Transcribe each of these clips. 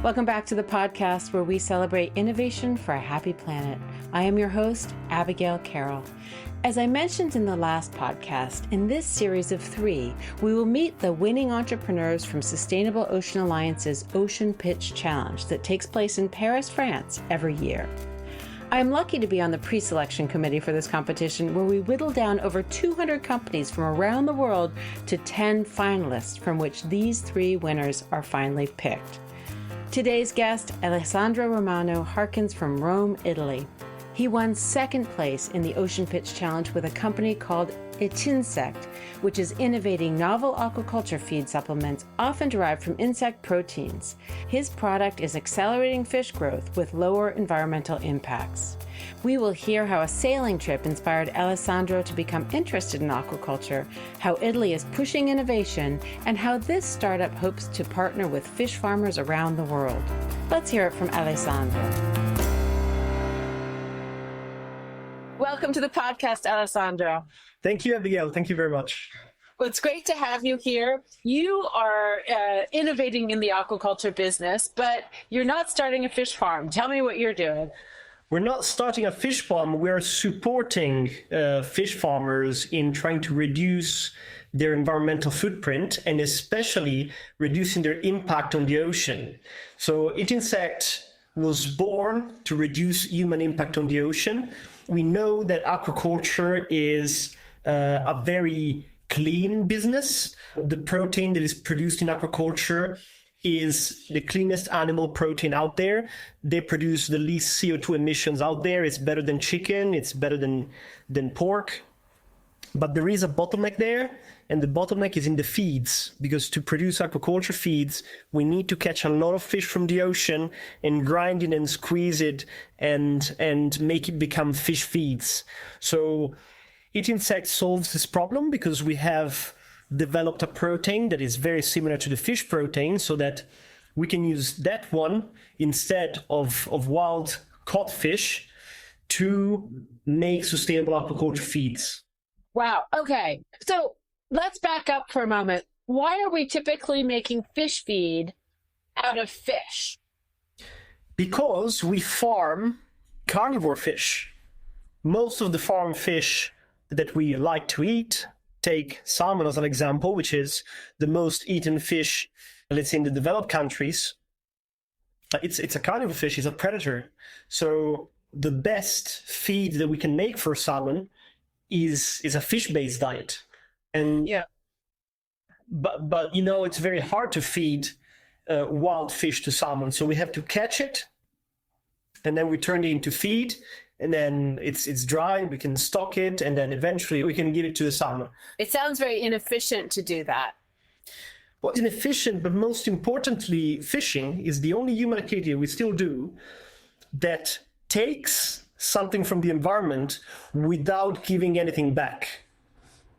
Welcome back to the podcast where we celebrate innovation for a happy planet. I am your host, Abigail Carroll. As I mentioned in the last podcast, in this series of 3, we will meet the winning entrepreneurs from Sustainable Ocean Alliance's Ocean Pitch Challenge that takes place in Paris, France every year. I am lucky to be on the pre-selection committee for this competition, where we whittle down over 200 companies from around the world to 10 finalists, from which these 3 winners are finally picked. Today's guest, Alessandra Romano, harkens from Rome, Italy. He won 2nd place in the Ocean Pitch Challenge with a company called Ittinsect, which is innovating novel aquaculture feed supplements often derived from insect proteins. His product is accelerating fish growth with lower environmental impacts. We will hear how a sailing trip inspired Alessandro to become interested in aquaculture, how Italy is pushing innovation, and how this startup hopes to partner with fish farmers around the world. Let's hear it from Alessandro. Welcome to the podcast, Alessandro. Thank you, Abigail. Thank you very much. Well, it's great to have you here. You are innovating in the aquaculture business, but you're not starting a fish farm. Tell me what you're doing. We're not starting a fish farm. We're supporting fish farmers in trying to reduce their environmental footprint and especially reducing their impact on the ocean. So Ittinsect was born to reduce human impact on the ocean. We know that aquaculture is a very clean business. The protein that is produced in aquaculture is the cleanest animal protein out there. They produce the least CO2 emissions out there. It's better than chicken. It's better than pork. But there is a bottleneck there, and the bottleneck is in the feeds, because to produce aquaculture feeds, we need to catch a lot of fish from the ocean and grind it and squeeze it and make it become fish feeds. So Ittinsect solves this problem because we have developed a protein that is very similar to the fish protein, so that we can use that one instead of wild caught fish to make sustainable aquaculture feeds. Wow. Okay. So let's back up for a moment. Why are we typically making fish feed out of fish? Because we farm carnivore fish. Most of the farm fish that we like to eat, take salmon as an example, which is the most eaten fish, let's say in the developed countries. It's a carnivore fish, it's a predator. So the best feed that we can make for salmon is a fish-based diet. And yeah, but you know, it's very hard to feed wild fish to salmon. So we have to catch it, and then we turn it into feed, and then it's dry, we can stock it, and then eventually we can give it to the salmon. It sounds very inefficient to do that. Well, it's inefficient, but most importantly, fishing is the only human activity we still do that takes something from the environment without giving anything back.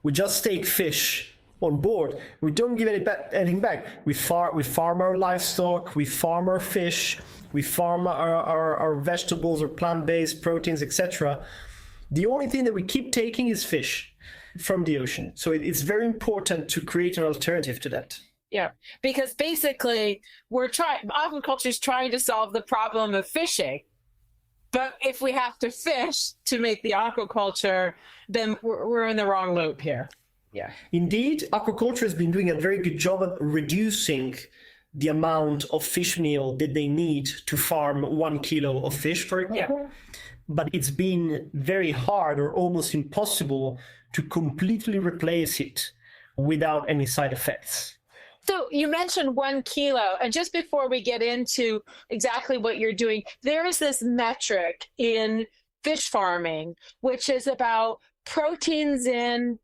We just take fish on board. We don't give anything back. We farm our livestock, we farm our fish, we farm our vegetables or plant-based proteins, etc. The only thing that we keep taking is fish from the ocean. So it's very important to create an alternative to that. Yeah, because basically aquaculture is trying to solve the problem of fishing. But if we have to fish to make the aquaculture, then we're in the wrong loop here. Yeah. Indeed, aquaculture has been doing a very good job at reducing the amount of fish meal that they need to farm 1 kilo of fish, for example. Yeah. But it's been very hard or almost impossible to completely replace it without any side effects. So you mentioned 1 kilo, and just before we get into exactly what you're doing, there is this metric in fish farming, which is about proteins in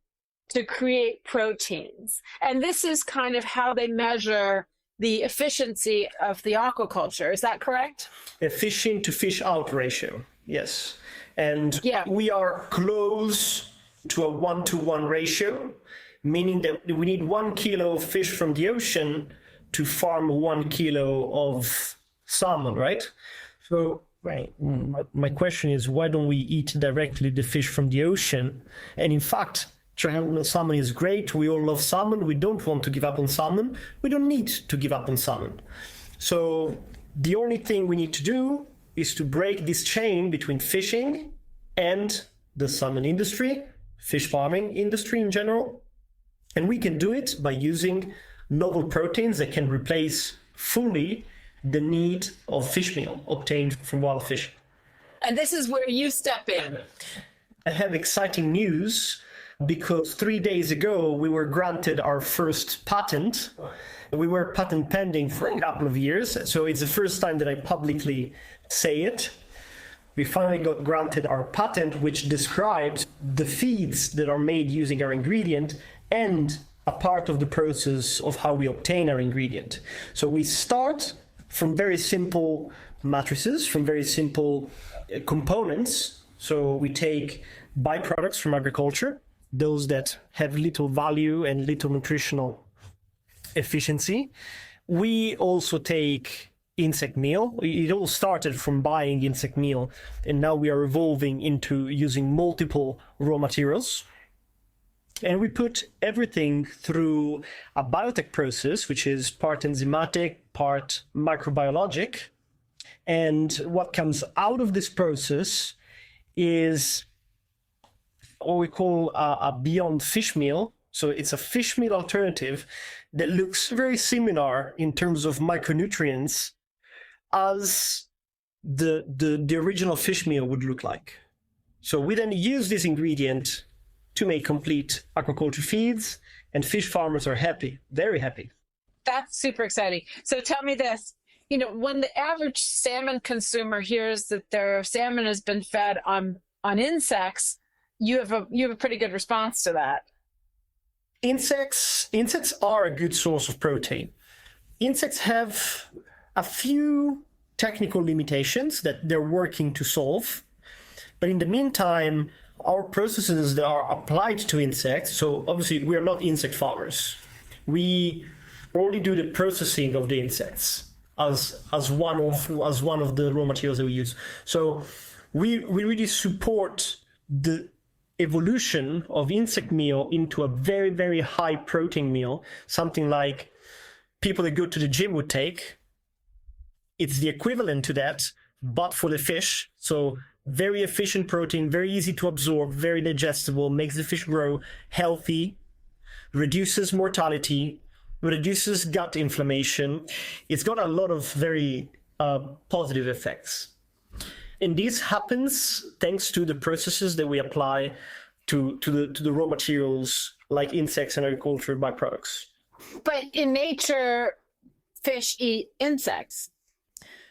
to create proteins. And this is kind of how they measure the efficiency of the aquaculture. Is that correct? Efficient to fish out ratio, yes. And yeah, we are close to a 1-to-1 ratio, meaning that we need 1 kilo of fish from the ocean to farm 1 kilo of salmon, right? So, right. My question is, why don't we eat directly the fish from the ocean? And in fact, salmon is great. We all love salmon. We don't want to give up on salmon. We don't need to give up on salmon. So The only thing we need to do is to break this chain between fishing and the salmon industry, fish farming industry in general. And we can do it by using novel proteins that can replace fully the need of fish meal obtained from wild fish. And this is where you step in. I have exciting news because 3 days ago we were granted our first patent. We were patent pending for a couple of years, so it's the first time that I publicly say it. We finally got granted our patent, which describes the feeds that are made using our ingredient and a part of the process of how we obtain our ingredient. So we start from very simple matrices, from very simple components. So we take byproducts from agriculture, those that have little value and little nutritional efficiency. We also take insect meal. It all started from buying insect meal, and now we are evolving into using multiple raw materials. And we put everything through a biotech process, which is part enzymatic, part microbiologic. And what comes out of this process is what we call a beyond fish meal. So it's a fish meal alternative that looks very similar in terms of micronutrients as the original fish meal would look like. So we then use this ingredient to make complete aquaculture feeds, and fish farmers are happy, very happy. That's super exciting. So tell me this, when the average salmon consumer hears that their salmon has been fed on insects, you have a pretty good response to that. Insects are a good source of protein. Insects have a few technical limitations that they're working to solve. But in the meantime, our processes that are applied to insects, so obviously we are not insect farmers. We only do the processing of the insects as one of the raw materials that we use. So we really support the evolution of insect meal into a very, very high protein meal, something like people that go to the gym would take. It's the equivalent to that, but for the fish. So very efficient protein, very easy to absorb, very digestible, makes the fish grow healthy, reduces mortality, reduces gut inflammation. It's got a lot of very positive effects. And this happens thanks to the processes that we apply to the raw materials like insects and agriculture byproducts. But in nature, fish eat insects,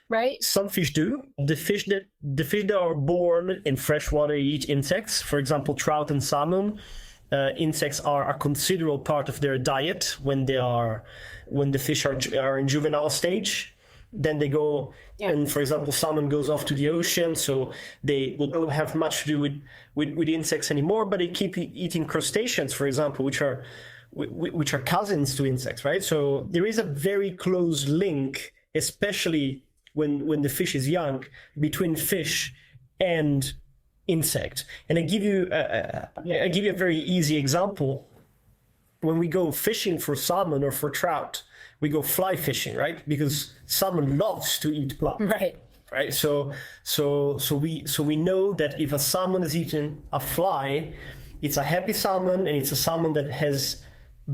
right? Some fish do. The fish that are born in freshwater eat insects. For example, trout and salmon. Insects are a considerable part of their diet when the fish are in juvenile stage. Then they go, and for example, salmon goes off to the ocean, so they don't have much to do with insects anymore, but they keep eating crustaceans, for example, which are cousins to insects, right? So there is a very close link, especially when the fish is young, between fish and insect. And I give you a very easy example. When we go fishing for salmon or for trout, we go fly fishing, right? Because salmon loves to eat blood. Right. So we know that if a salmon is eating a fly, it's a happy salmon, and it's a salmon that has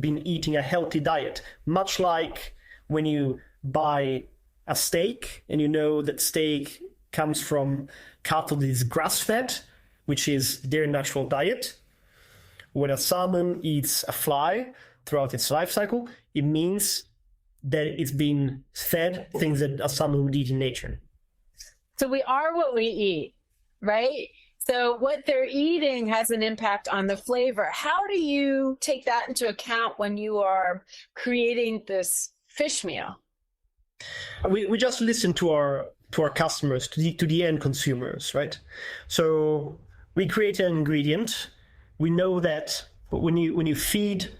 been eating a healthy diet. Much like when you buy a steak and you know that steak comes from cattle that is grass-fed, which is their natural diet. When a salmon eats a fly throughout its life cycle, it means that it's been fed things that a salmon would eat in nature. So we are what we eat, right? So what they're eating has an impact on the flavor. How do you take that into account when you are creating this fish meal? We just listen to our customers, to the end consumers, right? So we create an ingredient. We know that when you feed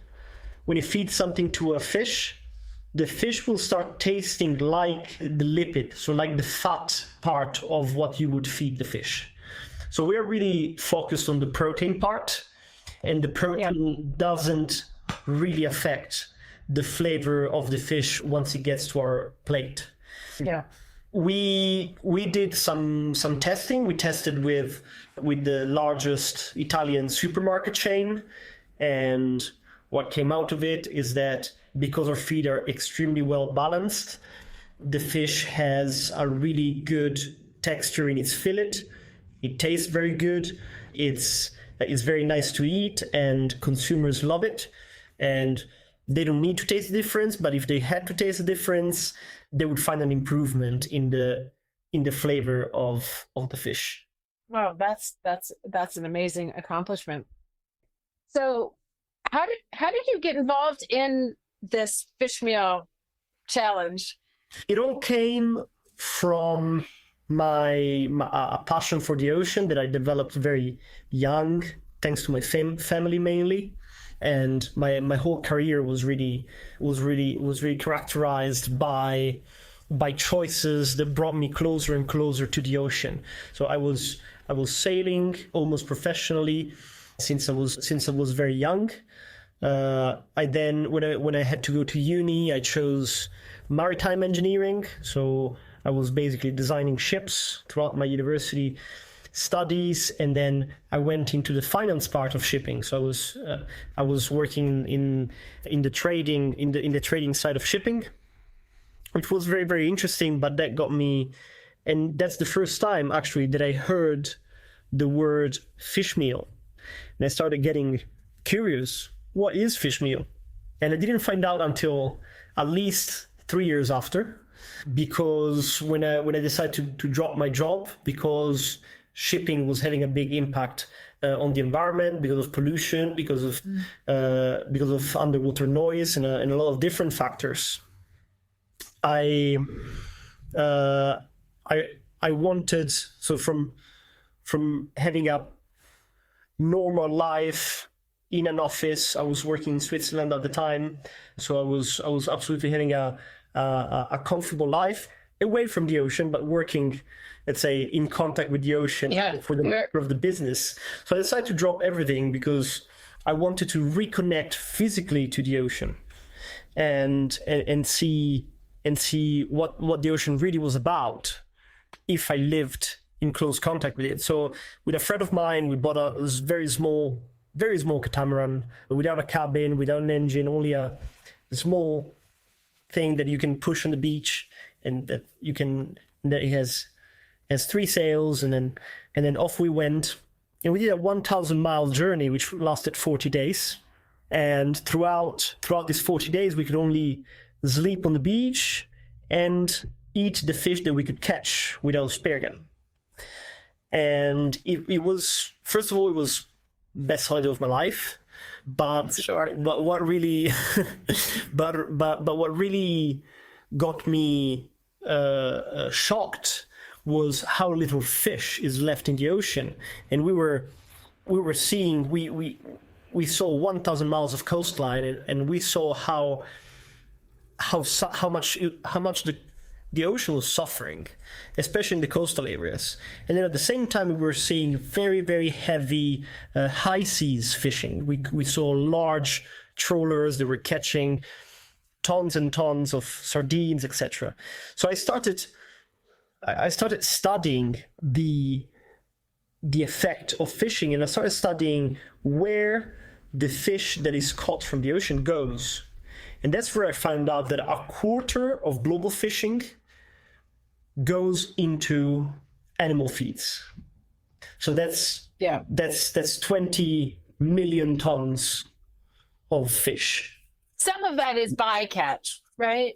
something to a fish, the fish will start tasting like the lipid, so like the fat part of what you would feed the fish. So we are really focused on the protein part, and the protein doesn't really affect the flavor of the fish once it gets to our plate. Yeah. We did some testing. We tested with the largest Italian supermarket chain, and what came out of it is that because our feed are extremely well balanced, the fish has a really good texture in its fillet. It tastes very good. It's very nice to eat, and consumers love it. And they don't need to taste the difference, but if they had to taste the difference, they would find an improvement in the flavor of the fish. Wow, that's an amazing accomplishment. So, how did you get involved in this fish meal challenge? It all came from my passion for the ocean that I developed very young, thanks to my family mainly. And my whole career was really characterized by choices that brought me closer and closer to the ocean. So I was sailing almost professionally since I was very young. I then, when I had to go to uni, I chose maritime engineering. So I was basically designing ships throughout my university studies, and then I went into the finance part of shipping. So I was working in the trading side of shipping, which was very, very interesting. But that got me, and that's the first time actually that I heard the word fish meal, and I started getting curious. What is fish meal? And I didn't find out until at least 3 years after, because when I decided to drop my job because shipping was having a big impact on the environment because of pollution, because of underwater noise, and a lot of different factors. I wanted, so from having a normal life in an office. I was working in Switzerland at the time, so I was absolutely having a comfortable life away from the ocean, but working, let's say, in contact with the ocean for the nature of the business. So I decided to drop everything because I wanted to reconnect physically to the ocean and see what the ocean really was about if I lived in close contact with it. So with a friend of mine, we bought a very small catamaran without a cabin, without an engine, only a small thing that you can push on the beach, and that it has 3 sails, and then off we went, and we did a 1,000-mile journey which lasted 40 days. And throughout these 40 days, we could only sleep on the beach and eat the fish that we could catch with our spear gun. And it was, first of all, it was best holiday of my life, but what really what really got me shocked was how little fish is left in the ocean. And we saw 1,000 miles of coastline, and we saw how much the ocean was suffering, especially in the coastal areas. And then at the same time, we were seeing very, very heavy high seas fishing. We saw large trawlers that were catching tons and tons of sardines, etc. So I started studying the effect of fishing, and I started studying where the fish that is caught from the ocean goes. And that's where I found out that a quarter of global fishing goes into animal feeds. So that's 20 million tons of fish. Some of that is bycatch, right?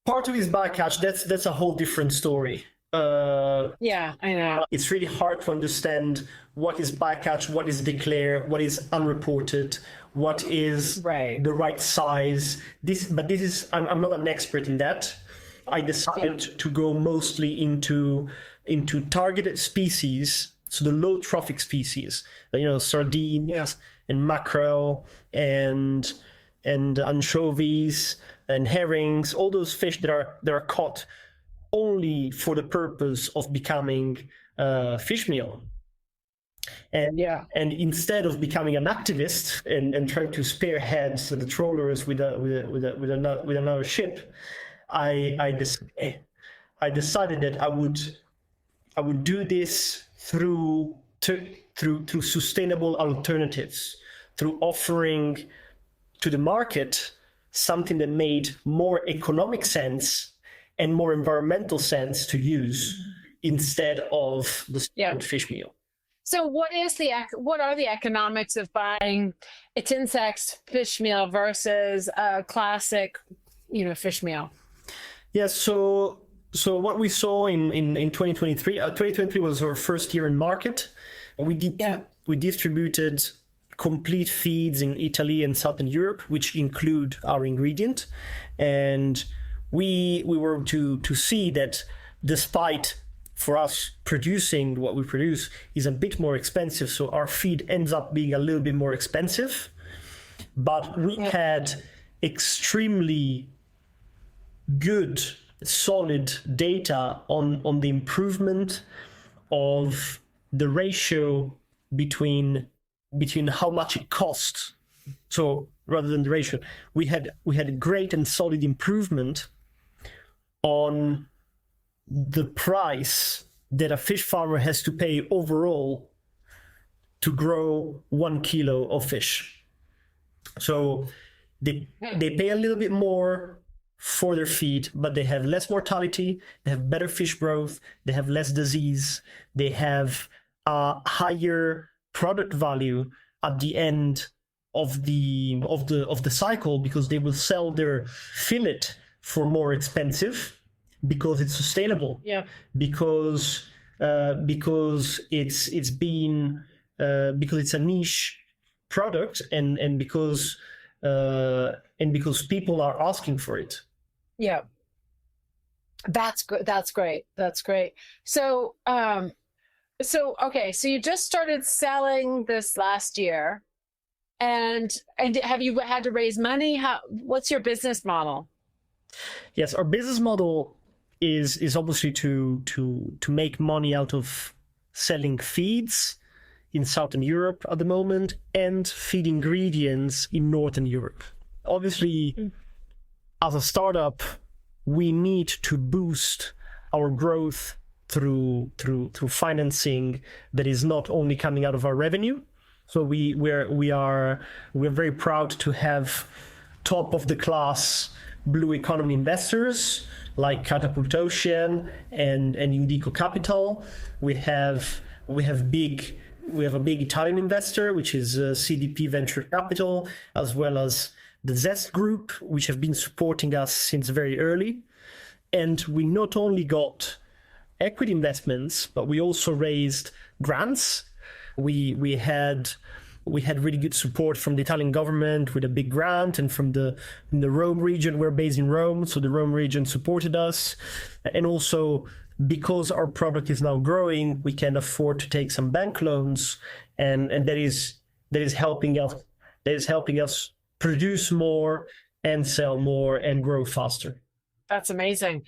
Part of it is bycatch. That's a whole different story. Yeah, I know. It's really hard to understand what is bycatch, what is declare, what is unreported, what is the right size. I'm not an expert in that. I decided to go mostly into targeted species, so the low trophic species, sardines and mackerel and anchovies and herrings, all those fish that are caught only for the purpose of becoming fish meal. And instead of becoming an activist and trying to spearhead the trawlers with another ship, I decided I decided that I would do this through sustainable alternatives, through offering to the market something that made more economic sense and more environmental sense to use instead of the fish meal. So what are the economics of buying Ittinsect fish meal versus a classic, fish meal? Yes, so what we saw in 2023, 2023 was our first year in market. We distributed complete feeds in Italy and Southern Europe, which include our ingredient. And we were to see that despite for us producing what we produce is a bit more expensive, so our feed ends up being a little bit more expensive. But we had extremely good, solid data on the improvement of the ratio between how much it costs. So rather than the ratio, we had a great and solid improvement on the price that a fish farmer has to pay overall to grow 1 kilo of fish. So they pay a little bit more for their feed, but they have less mortality, they have better fish growth, they have less disease, they have a higher product value at the end of the cycle, because they will sell their fillet for more expensive because it's sustainable. Yeah. Because it's a niche product and because people are asking for it. Yeah. That's good. That's great. That's great. So okay, so you just started selling this last year, and have you had to raise money? What's your business model? Yes, our business model is obviously to make money out of selling feeds in Southern Europe at the moment and feed ingredients in Northern Europe. Obviously, as a startup, we need to boost our growth through financing that is not only coming out of our revenue. So we're very proud to have top of the class blue economy investors like Catapult Ocean and Indico Capital. We have a big Italian investor, which is CDP Venture Capital, as well as the Zest Group, which have been supporting us since very early. And we not only got equity investments, but we also raised grants. We had really good support from the Italian government with a big grant, and from the Rome region. We're based in Rome, so the Rome region supported us. And also, because our product is now growing, we can afford to take some bank loans, and that is helping us produce more and sell more and grow faster. That's amazing.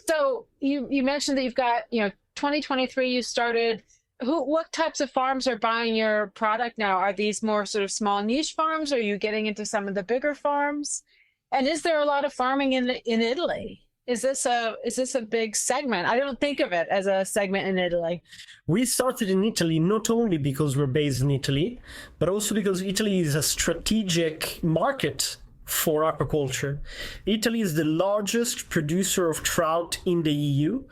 So you mentioned that you've got 2023 you started. What types of farms are buying your product now? Are these more sort of small niche farms? Or are you getting into some of the bigger farms? And is there a lot of farming in Italy? Is this a big segment? I don't think of it as a segment in Italy. We started in Italy not only because we're based in Italy, but also because Italy is a strategic market for aquaculture. Italy is the largest producer of trout in the EU.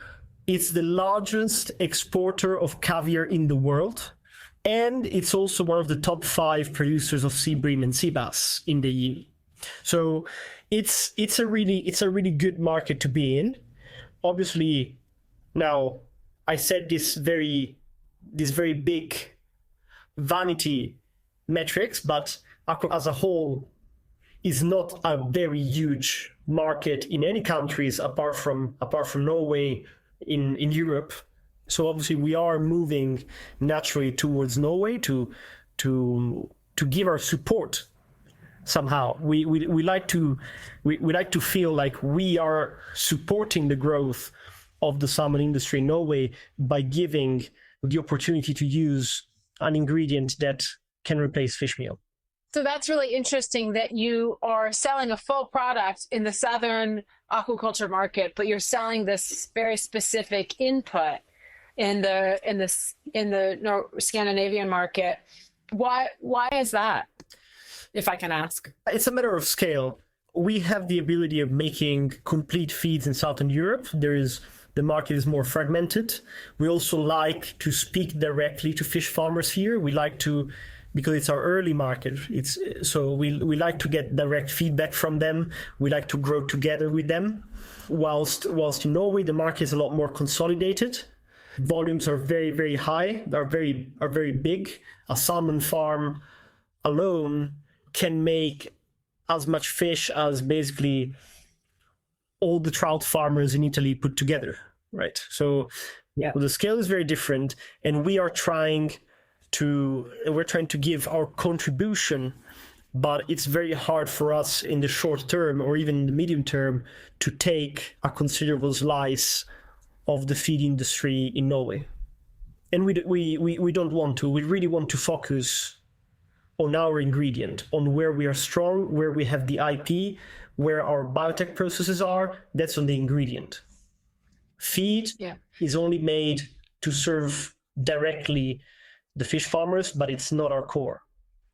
It's the largest exporter of caviar in the world. And it's also one of the top 5 producers of sea bream and sea bass in the EU. So it's a really good market to be in. Obviously, now I said this very big vanity metrics, but aqua as a whole is not a very huge market in any countries apart from Norway in Europe. So obviously we are moving naturally towards Norway to give our support. Somehow we like to feel like we are supporting the growth of the salmon industry in Norway by giving the opportunity to use an ingredient that can replace fish meal. So that's really interesting that you are selling a full product in the Southern aquaculture market, but you're selling this very specific input in the Scandinavian market. Why is that? If I can ask. It's a matter of scale. We have the ability of making complete feeds in Southern Europe. The market is more fragmented. We also like to speak directly to fish farmers here. We like to, because it's our early market. We like to get direct feedback from them. We like to grow together with them. Whilst in Norway, the market is a lot more consolidated. Volumes are very, very high. Are very big. A salmon farm alone can make as much fish as basically all the trout farmers in Italy put together, right? So the scale is very different, and we're trying to give our contribution, but it's very hard for us in the short term or even in the medium term to take a considerable slice of the feed industry in Norway. And we don't want to. We really want to focus on our ingredient, on where we are strong, where we have the IP, where our biotech processes are. That's on the ingredient. Feed is only made to serve directly the fish farmers, but it's not our core.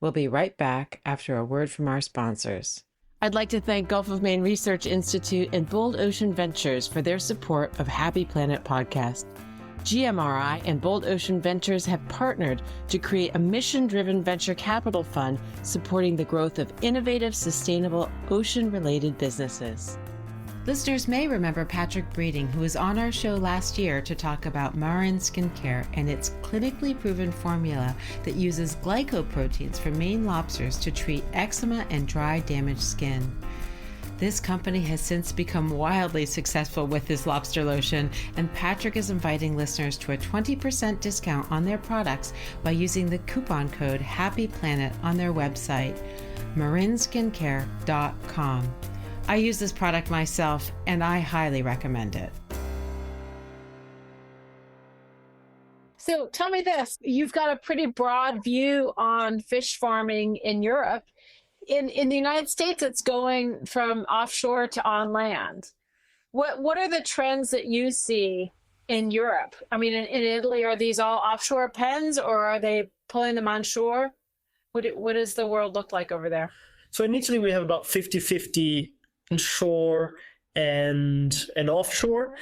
We'll be right back after a word from our sponsors. I'd like to thank Gulf of Maine Research Institute and Bold Ocean Ventures for their support of Happy Planet Podcast. GMRI and Bold Ocean Ventures have partnered to create a mission-driven venture capital fund supporting the growth of innovative, sustainable, ocean-related businesses. Listeners may remember Patrick Breeding, who was on our show last year to talk about Marin Skincare and its clinically proven formula that uses glycoproteins from Maine lobsters to treat eczema and dry, damaged skin. This company has since become wildly successful with this lobster lotion, and Patrick is inviting listeners to a 20% discount on their products by using the coupon code HAPPYPLANET on their website, marinskincare.com. I use this product myself, and I highly recommend it. So tell me this, you've got a pretty broad view on fish farming in Europe. In the United States, it's going from offshore to on land. What are the trends that you see in Europe? I mean, in Italy, are these all offshore pens, or are they pulling them on shore? What does the world look like over there? So in Italy, we have about 50-50 onshore and offshore.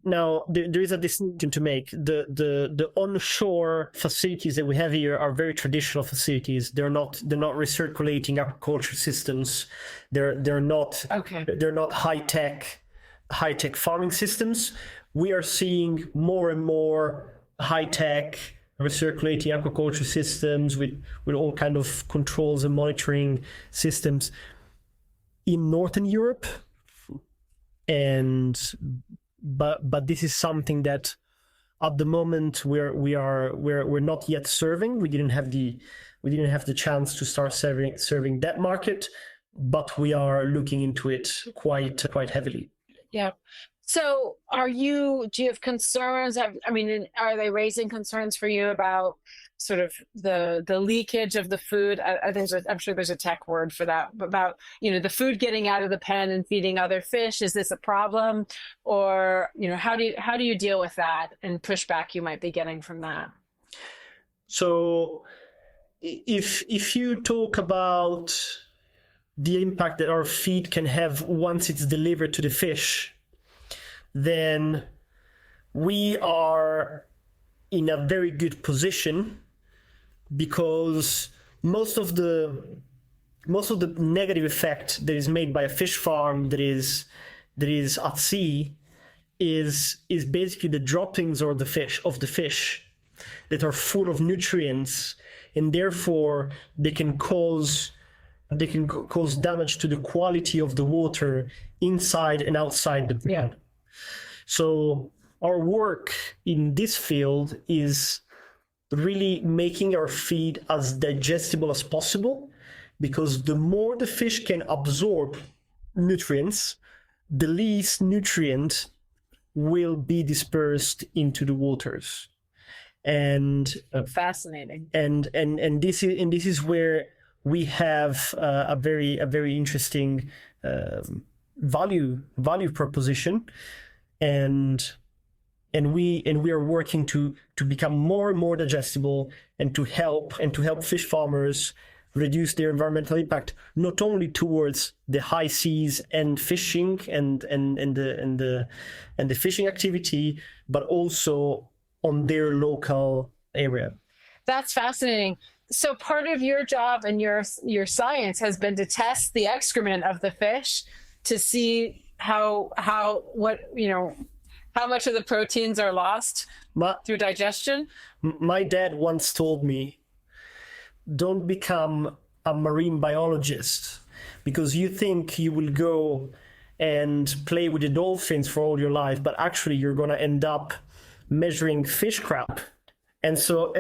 Now, there is a distinction to make. The onshore facilities that we have here are very traditional facilities. They're not recirculating aquaculture systems. They're not high tech farming systems. We are seeing more and more high tech recirculating aquaculture systems with all kind of controls and monitoring systems in Northern Europe, but this is something that at the moment we're not yet serving. We didn't have the chance to start serving that market, but we are looking into it quite heavily. Yeah. So do you have concerns? I mean, are they raising concerns for you about sort of the leakage of the food? I'm sure there's a tech word for that, about, the food getting out of the pen and feeding other fish. Is this a problem? Or, how do you deal with that and pushback you might be getting from that? So if you talk about the impact that our feed can have once it's delivered to the fish, then we are in a very good position, because most of the negative effect that is made by a fish farm that is at sea is basically the droppings of the fish that are full of nutrients, and therefore they can cause damage to the quality of the water inside and outside the pen. Yeah. So our work in this field is really making our feed as digestible as possible, because the more the fish can absorb nutrients, the least nutrient will be dispersed into the waters. And fascinating. And this is where we have a very interesting value proposition, and we are working to become more and more digestible, and to help fish farmers reduce their environmental impact, not only towards the high seas and fishing and the fishing activity, but also on their local area. That's fascinating. So part of your job and your science has been to test the excrement of the fish to see how much of the proteins are lost through digestion. My dad once told me, don't become a marine biologist because you think you will go and play with the dolphins for all your life, but actually you're going to end up measuring fish crap. And so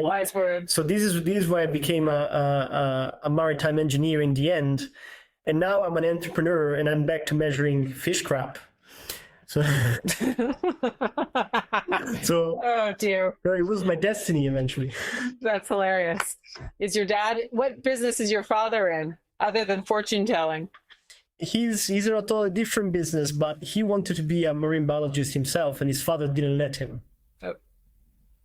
Wise word. So this is why I became a maritime engineer in the end, and now I'm an entrepreneur and I'm back to measuring fish crap. So, oh dear, it was my destiny eventually. That's hilarious. What business is your father in other than fortune telling? He's in a totally different business, but he wanted to be a marine biologist himself, and his father didn't let him.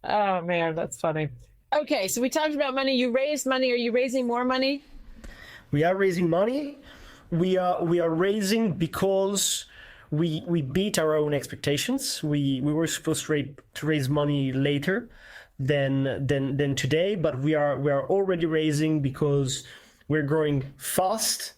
Oh man, that's funny. Okay, so we talked about money. You raised money. Are you raising more money? We are raising money. We are raising because we beat our own expectations. We were supposed to raise money later than today, but we are already raising because we're growing fast.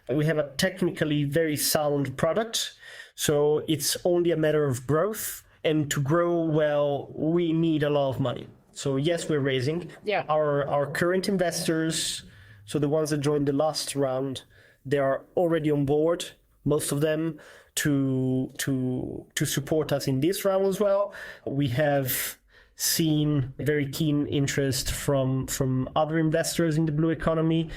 We have a technically very sound product, so it's only a matter of growth. And to grow well, we need a lot of money. So yes, we're raising. Yeah. Our current investors, so the ones that joined the last round, they are already on board, most of them, to support us in this round as well. We have seen very keen interest from other investors in the blue economy,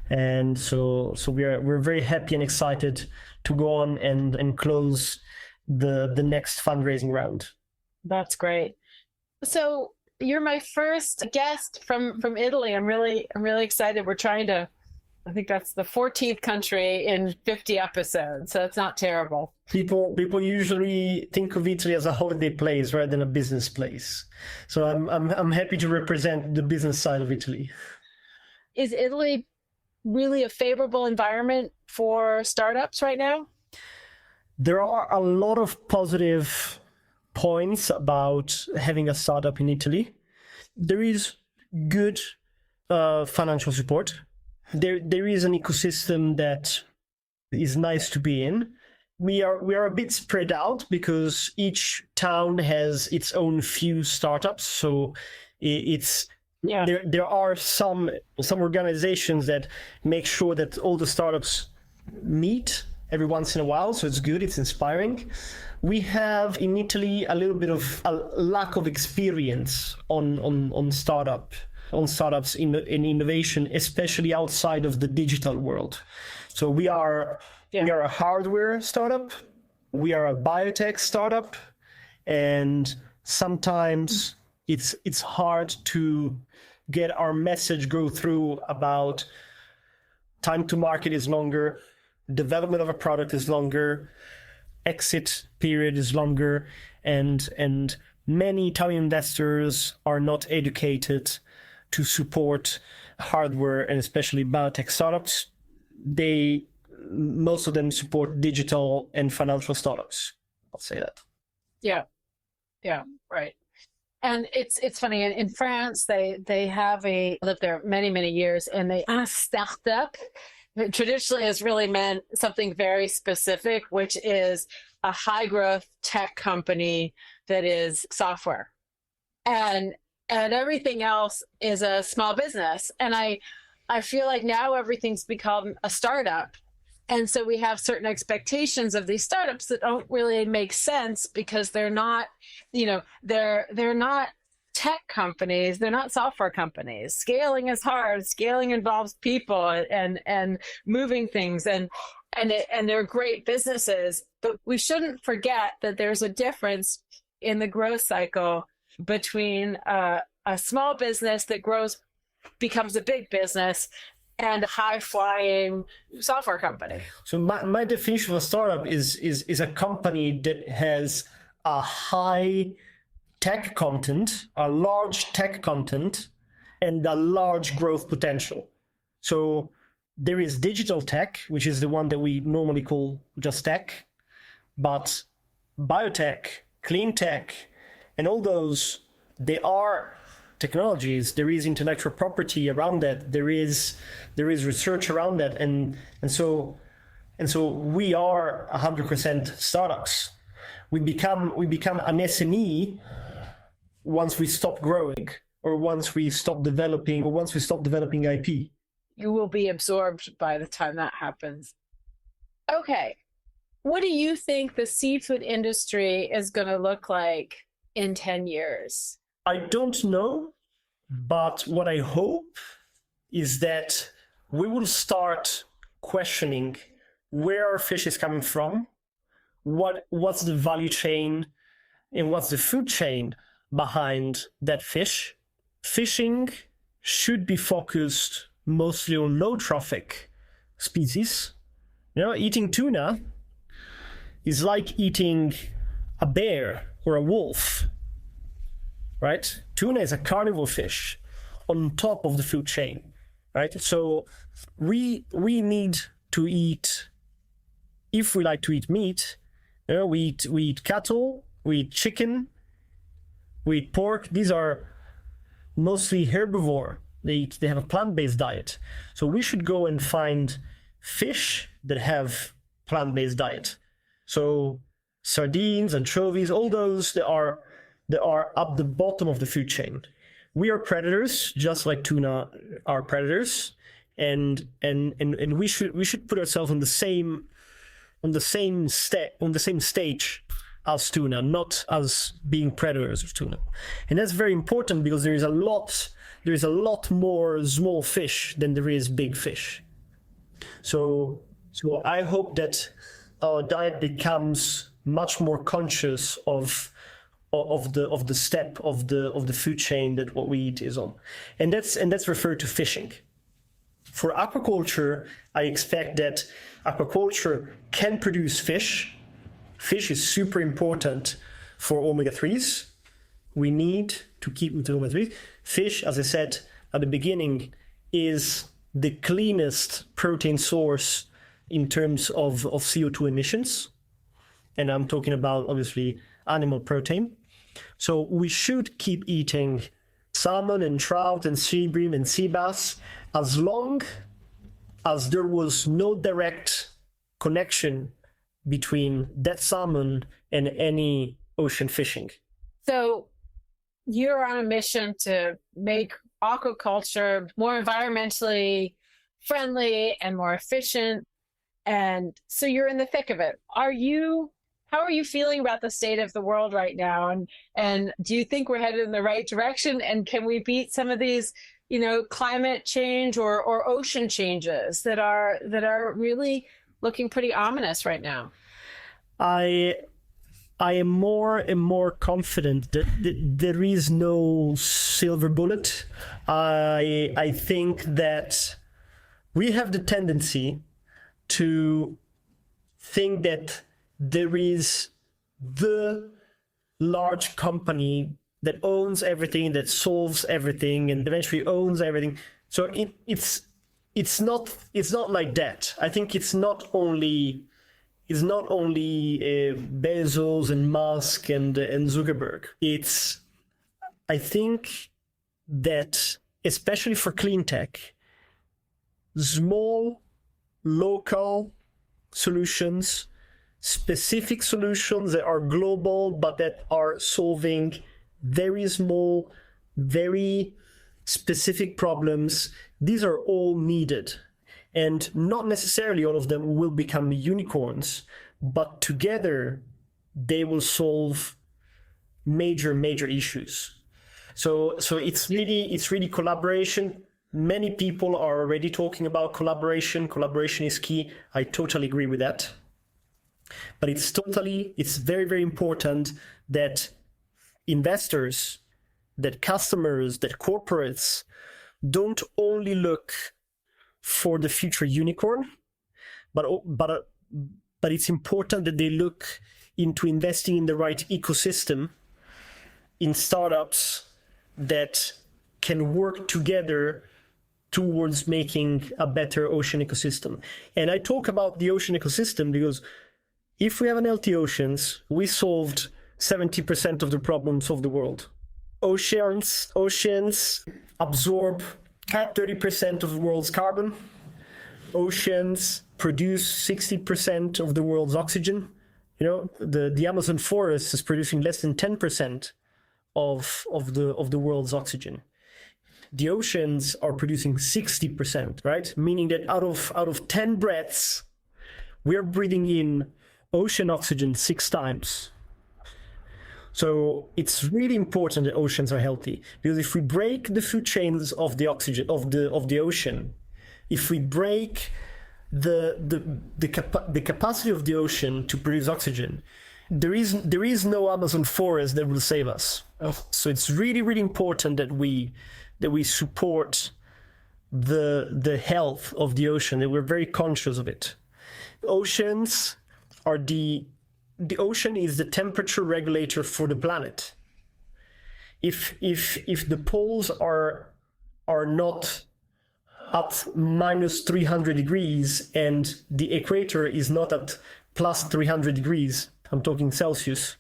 and so we're very happy and excited to go on and close the next fundraising round. That's great. So you're my first guest from Italy. I'm really excited. We're trying to, I think that's the 14th country in 50 episodes, so it's not terrible. People usually think of Italy as a holiday place rather than a business place. So I'm happy to represent the business side of Italy. Is Italy really a favorable environment for startups right now? There are a lot of positive points about having a startup in Italy. There is good financial support. There is an ecosystem that is nice to be in. We are a bit spread out because each town has its own few startups. So there are some organizations that make sure that all the startups meet every once in a while, so it's good, it's inspiring. We have in Italy a little bit of a lack of experience on startups in innovation, especially outside of the digital world. So we are a hardware startup, we are a biotech startup, and sometimes it's hard to get our message go through about time to market is longer, development of a product is longer, exit period is longer, and many Italian investors are not educated to support hardware and especially biotech startups. Most of them support digital and financial startups. I'll say that. Yeah, right. And it's funny, in France, they have lived there many years, and a startup traditionally has really meant something very specific, which is a high growth tech company that is software, and everything else is a small business. And I feel like now everything's become a startup, and so we have certain expectations of these startups that don't really make sense because they're not, they're not tech companies, they're not software companies. Scaling is hard. Scaling involves people and moving things, and they're great businesses. But we shouldn't forget that there's a difference in the growth cycle between a small business that grows, becomes a big business, and a high-flying software company. So my definition of a startup is a company that has a high tech content, a large tech content, and a large growth potential. So there is digital tech, which is the one that we normally call just tech, but biotech, clean tech, and all those, they are technologies. There is intellectual property around that. There is research around that, and so we are 100% startups. We become an SME once we stop growing, or once we stop developing IP. You will be absorbed by the time that happens. Okay. What do you think the seafood industry is going to look like in 10 years? I don't know, but what I hope is that we will start questioning where our fish is coming from, what's the value chain, and what's the food chain behind that fish. Fishing should be focused mostly on low trophic species. Eating tuna is like eating a bear or a wolf, right? Tuna is a carnivore fish on top of the food chain, right? So we need to eat, if we like to eat meat, we eat cattle, we eat chicken, we eat pork. These are mostly herbivore. They have a plant-based diet. So we should go and find fish that have plant-based diet. So sardines, anchovies, all those that are up the bottom of the food chain. We are predators, just like tuna are predators, and we should put ourselves on the same stage as tuna, not as being predators of tuna. And that's very important because there is a lot more small fish than there is big fish. So I hope that our diet becomes much more conscious of the step of the food chain that what we eat is on, and that's referred to fishing. For aquaculture, I expect that aquaculture can produce fish. Fish is super important for omega-3s. We need to keep with omega-3s. Fish, as I said at the beginning, is the cleanest protein source in terms of CO2 emissions. And I'm talking about, obviously, animal protein. So we should keep eating salmon and trout and sea bream and sea bass as long as there was no direct connection between that salmon and any ocean fishing. So you're on a mission to make aquaculture more environmentally friendly and more efficient. And so you're in the thick of it. How are you feeling about the state of the world right now? And do you think we're headed in the right direction? And can we beat some of these, climate change or ocean changes that are really looking pretty ominous right now? I am more and more confident that there is no silver bullet. I think that we have the tendency to think that there is the large company that owns everything, that solves everything, and eventually owns everything. So it's not like that. I think it's not only Bezos and Musk and Zuckerberg. I think that especially for clean tech, small, local solutions, specific solutions that are global but that are solving very small, very specific problems, these are all needed. And not necessarily all of them will become unicorns, but together they will solve major issues. So it's really collaboration. Many people are already talking about collaboration. Collaboration is key. I totally agree with that. But it's very, very important that investors, that customers, that corporates don't only look for the future unicorn, but it's important that they look into investing in the right ecosystem, in startups that can work together towards making a better ocean ecosystem. And I talk about the ocean ecosystem because if we have an healthy oceans, we solved 70% of the problems of the world. Oceans absorb 30% of the world's carbon. Oceans produce 60% of the world's oxygen. You know, the Amazon forest is producing less than 10% of the world's oxygen. The oceans are producing 60%, right? Meaning that out of 10 breaths, we're breathing in ocean oxygen 6 times. So it's really important that oceans are healthy, because if we break the food chains of the oxygen of the ocean, if we break the capacity of the ocean to produce oxygen, there is no Amazon forest that will save us. So it's really, really important that we support the health of the ocean, that we're very conscious of it. Oceans are the ocean is the temperature regulator for the planet. If the poles are not at minus 300 degrees and the equator is not at plus 300 degrees, I'm talking Celsius,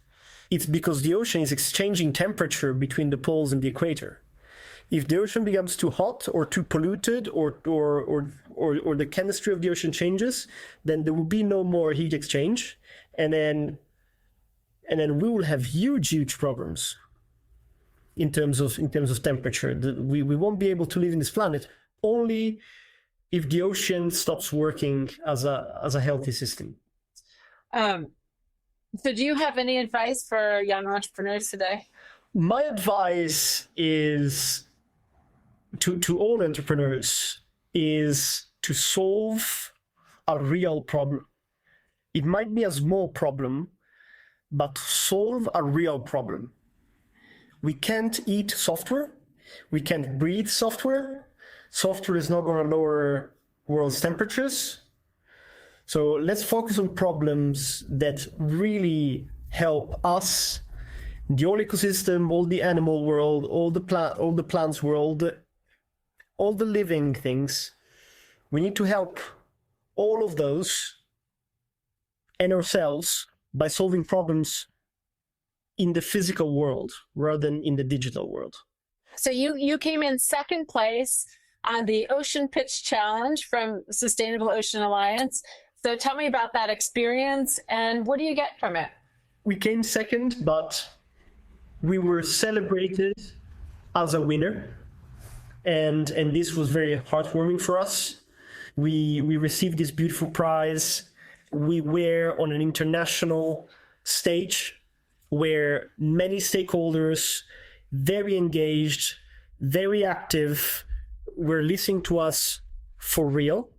it's because the ocean is exchanging temperature between the poles and the equator. If the ocean becomes too hot or too polluted or the chemistry of the ocean changes, then there will be no more heat exchange, and then we will have huge problems in terms of temperature. We won't be able to live in this planet only if the ocean stops working as a healthy system. So do you have any advice for young entrepreneurs today? My advice is to all entrepreneurs is to solve a real problem. It might be a small problem, but solve a real problem. We can't eat software. We can't breathe software. Software is not going to lower world's temperatures. So let's focus on problems that really help us, the whole ecosystem, all the animal world, all the plants world, all the living things. We need to help all of those and ourselves by solving problems in the physical world rather than in the digital world. So you came in second place on the Ocean Pitch Challenge from Sustainable Ocean Alliance. So tell me about that experience and what do you get from it? We came second, but we were celebrated as a winner. And this was very heartwarming for us. We received this beautiful prize. We were on an international stage where many stakeholders, very engaged, very active, were listening to us for real.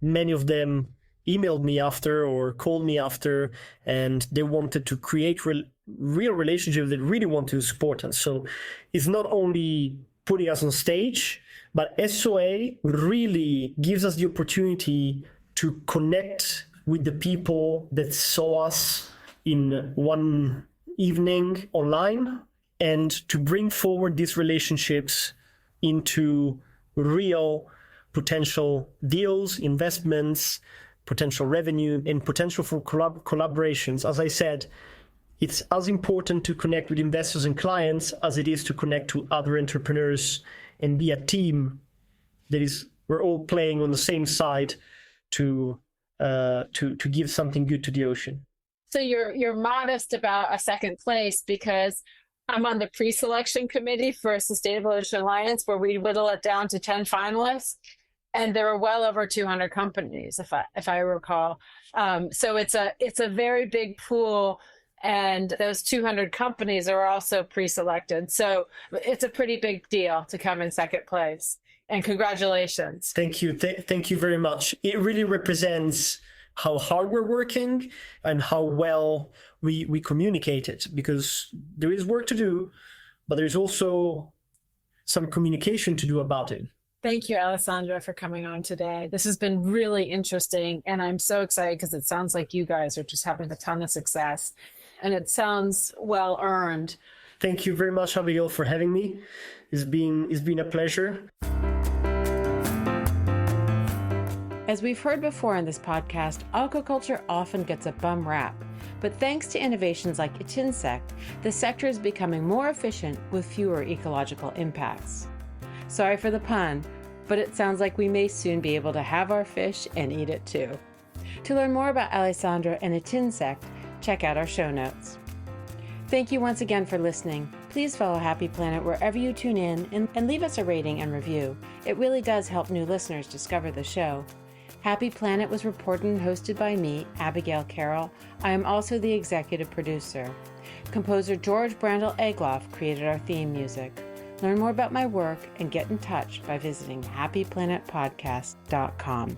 Many of them emailed me after or called me after, and they wanted to create real relationships that really want to support us. So it's not only putting us on stage, but SOA really gives us the opportunity to connect with the people that saw us in one evening online and to bring forward these relationships into real potential deals, investments, potential revenue, and potential for collaborations. As I said, it's as important to connect with investors and clients as it is to connect to other entrepreneurs and be a team that is, we're all playing on the same side to give something good to the ocean. So you're modest about a second place because I'm on the pre-selection committee for Sustainable Ocean Alliance, where we whittle it down to 10 finalists, and there are well over 200 companies, if I recall. So it's a very big pool, and those 200 companies are also pre-selected. So it's a pretty big deal to come in second place. And congratulations. Thank you. Thank you very much. It really represents how hard we're working and how well we communicate it, because there is work to do, but there's also some communication to do about it. Thank you, Alessandra, for coming on today. This has been really interesting, and I'm so excited because it sounds like you guys are just having a ton of success, and it sounds well earned. Thank you very much, Abigail, for having me. It's been a pleasure. As we've heard before in this podcast, aquaculture often gets a bum rap. But thanks to innovations like Ittinsect, the sector is becoming more efficient with fewer ecological impacts. Sorry for the pun, but it sounds like we may soon be able to have our fish and eat it too. To learn more about Alessandro and Ittinsect, check out our show notes. Thank you once again for listening. Please follow Happy Planet wherever you tune in and leave us a rating and review. It really does help new listeners discover the show. Happy Planet was reported and hosted by me, Abigail Carroll. I am also the executive producer. Composer George Brandel Egloff created our theme music. Learn more about my work and get in touch by visiting happyplanetpodcast.com.